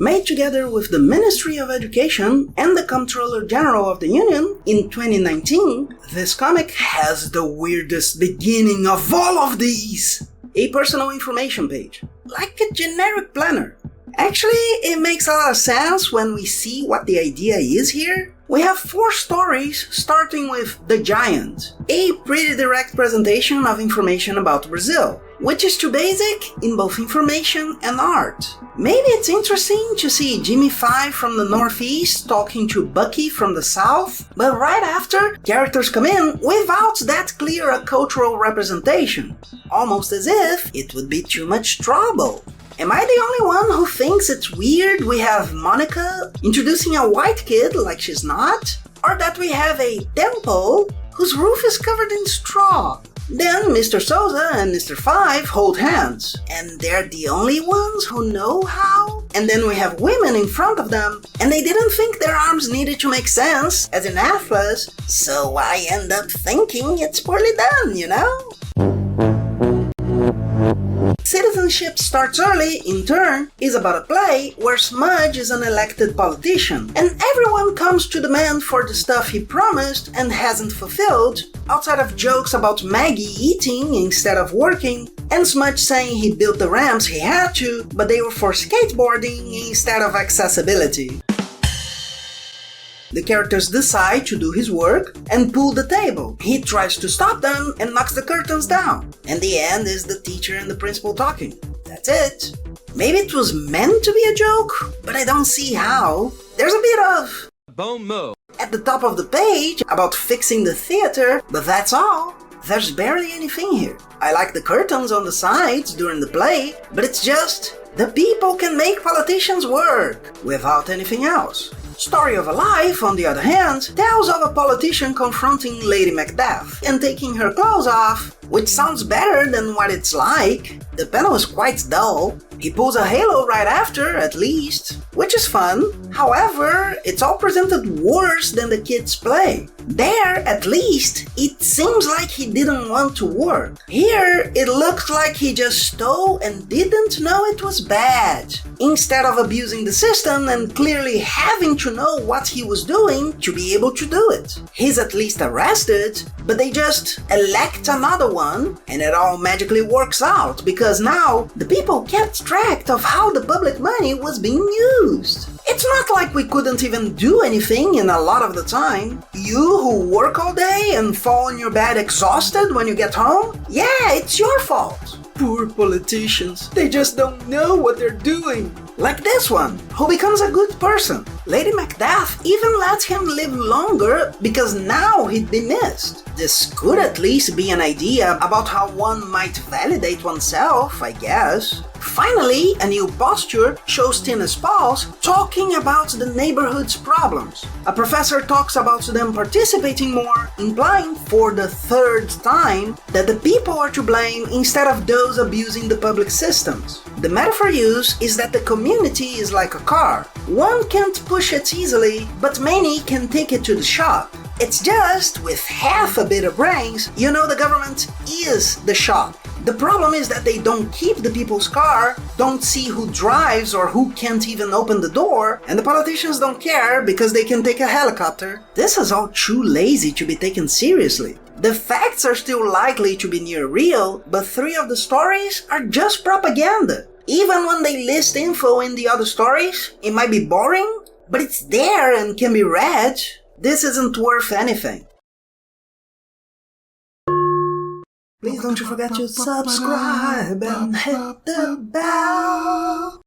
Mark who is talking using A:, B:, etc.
A: made together with the Ministry of Education and the Comptroller General of the Union in 2019, this comic has the weirdest beginning of all of these. A personal information page, like a generic planner. Actually, it makes a lot of sense when we see what the idea is here. We have 4 stories starting with The Giant, a pretty direct presentation of information about Brazil, which is too basic in both information and art. Maybe it's interesting to see Jimmy 5 from the Northeast talking to Bucky from the South, but right after, characters come in without that clear a cultural representation, almost as if it would be too much trouble. Am I the only one who thinks it's weird we have Monica introducing a white kid like she's not? Or that we have a temple whose roof is covered in straw? Then Mr. Souza and Mr. 5 hold hands, and they're the only ones who know how? And then we have women in front of them, and they didn't think their arms needed to make sense, as in Atlas, so I end up thinking it's poorly done, you know? Citizenship Starts Early, in turn, is about a play where Smudge is an elected politician, and everyone comes to demand for the stuff he promised and hasn't fulfilled, outside of jokes about Maggie eating instead of working, and Smudge saying he built the ramps he had to, but they were for skateboarding instead of accessibility. The characters decide to do his work and pull the table. He tries to stop them and knocks the curtains down. And the end is the teacher and the principal talking. That's it. Maybe it was meant to be a joke, but I don't see how. There's a bit of
B: bon mot
A: at the top of the page about fixing the theater, but that's all. There's barely anything here. I like the curtains on the sides during the play, but it's just the people can make politicians work without anything else. Story of a Life, on the other hand, tells of a politician confronting Lady Macbeth and taking her clothes off, which sounds better than what it's like. The panel is quite dull. He pulls a halo right after, at least, which is fun. However, it's all presented worse than the kids' play. There, at least, it seems like he didn't want to work. Here, it looks like he just stole and didn't know it was bad, instead of abusing the system and clearly having to know what he was doing to be able to do it. He's at least arrested, but they just elect another one, and it all magically works out because now the people kept track of how the public money was being used. It's not like we couldn't even do anything in a lot of the time. You who work all day and fall on your bed exhausted when you get home? Yeah, it's your fault. Poor politicians, they just don't know what they're doing. Like this one, who becomes a good person. Lady Macbeth even lets him live longer because now he'd be missed. This could at least be an idea about how one might validate oneself, I guess. Finally, a new posture shows Tina's Paws talking about the neighborhood's problems. A professor talks about them participating more, implying for the 3rd time that the people are to blame instead of those abusing the public systems. The metaphor used is that the community is like a car. One can't push it easily, but many can take it to the shop. It's just, with half a bit of brains, you know the government is the shop. The problem is that they don't keep the people's car, don't see who drives or who can't even open the door, and the politicians don't care because they can take a helicopter. This is all too lazy to be taken seriously. The facts are still likely to be near real, but 3 of the stories are just propaganda. Even when they list info in the other stories, it might be boring, but it's there and can be read. This isn't worth anything. Please don't you forget to subscribe and hit the bell.